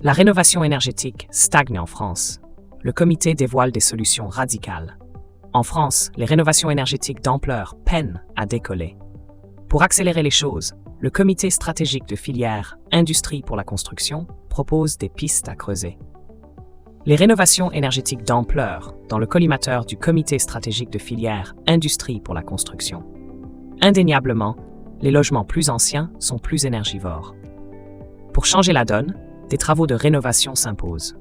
La rénovation énergétique stagne en France. Le comité dévoile des solutions radicales. En France, les rénovations énergétiques d'ampleur peinent à décoller. Pour accélérer les choses, le comité stratégique de filière Industrie pour la construction propose des pistes à creuser. Les rénovations énergétiques d'ampleur dans le collimateur du comité stratégique de filière Industrie pour la construction. Indéniablement, les logements plus anciens sont plus énergivores. Pour changer la donne, des travaux de rénovation s'imposent.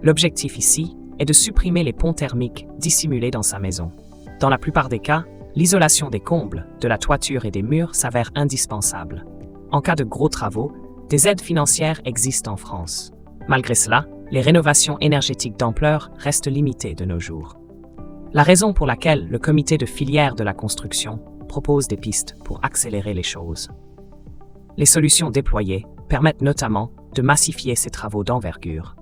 L'objectif ici est de supprimer les ponts thermiques dissimulés dans sa maison. Dans la plupart des cas, l'isolation des combles, de la toiture et des murs s'avère indispensable. En cas de gros travaux, des aides financières existent en France. Malgré cela, les rénovations énergétiques d'ampleur restent limitées de nos jours. La raison pour laquelle le comité de filière de la construction propose des pistes pour accélérer les choses. Les solutions déployées permettent notamment de massifier ces travaux d'envergure.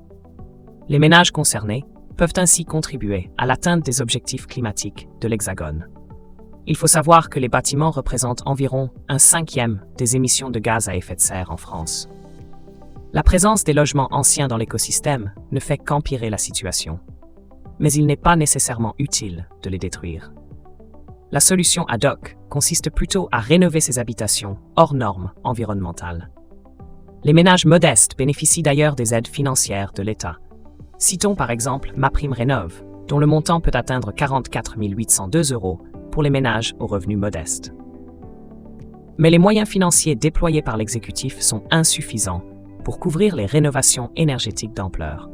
Les ménages concernés peuvent ainsi contribuer à l'atteinte des objectifs climatiques de l'Hexagone. Il faut savoir que les bâtiments représentent environ 1/5 des émissions de gaz à effet de serre en France. La présence des logements anciens dans l'écosystème ne fait qu'empirer la situation. Mais il n'est pas nécessairement utile de les détruire. La solution ad hoc consiste plutôt à rénover ces habitations hors normes environnementales. Les ménages modestes bénéficient d'ailleurs des aides financières de l'État. Citons par exemple MaPrimeRénov', dont le montant peut atteindre 44 802 € pour les ménages aux revenus modestes. Mais les moyens financiers déployés par l'exécutif sont insuffisants pour couvrir les rénovations énergétiques d'ampleur.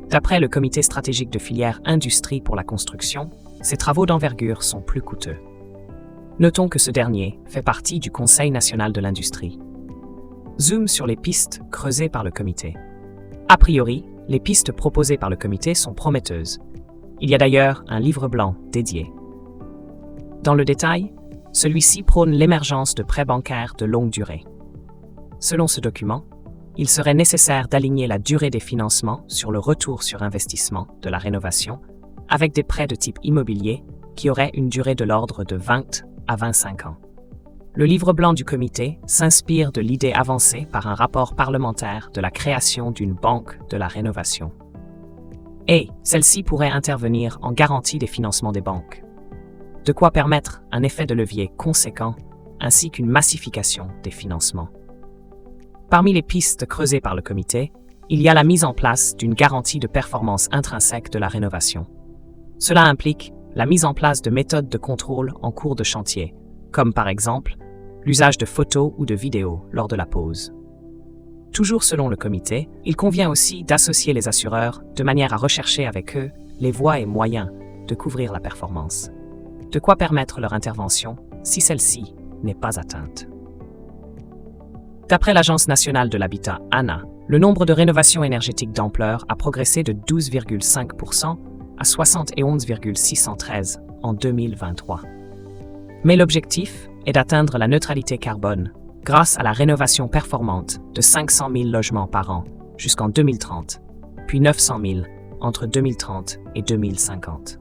D'après le comité stratégique de filière Industrie pour la construction, ces travaux d'envergure sont plus coûteux. Notons que ce dernier fait partie du Conseil national de l'industrie. Zoom sur les pistes creusées par le comité. A priori, les pistes proposées par le comité sont prometteuses. Il y a d'ailleurs un livre blanc dédié. Dans le détail, celui-ci prône l'émergence de prêts bancaires de longue durée. Selon ce document, il serait nécessaire d'aligner la durée des financements sur le retour sur investissement de la rénovation avec des prêts de type immobilier qui auraient une durée de l'ordre de 20 à 25 ans. Le livre blanc du comité s'inspire de l'idée avancée par un rapport parlementaire de la création d'une banque de la rénovation. Et celle-ci pourrait intervenir en garantie des financements des banques. De quoi permettre un effet de levier conséquent ainsi qu'une massification des financements. Parmi les pistes creusées par le comité, il y a la mise en place d'une garantie de performance intrinsèque de la rénovation. Cela implique la mise en place de méthodes de contrôle en cours de chantier, comme par exemple l'usage de photos ou de vidéos lors de la pose. Toujours selon le comité, il convient aussi d'associer les assureurs de manière à rechercher avec eux les voies et moyens de couvrir la performance. De quoi permettre leur intervention si celle-ci n'est pas atteinte. D'après l'Agence nationale de l'habitat ANA, le nombre de rénovations énergétiques d'ampleur a progressé de 12,5% à 71,613 en 2023. Mais l'objectif est d'atteindre la neutralité carbone grâce à la rénovation performante de 500 000 logements par an jusqu'en 2030, puis 900 000 entre 2030 et 2050.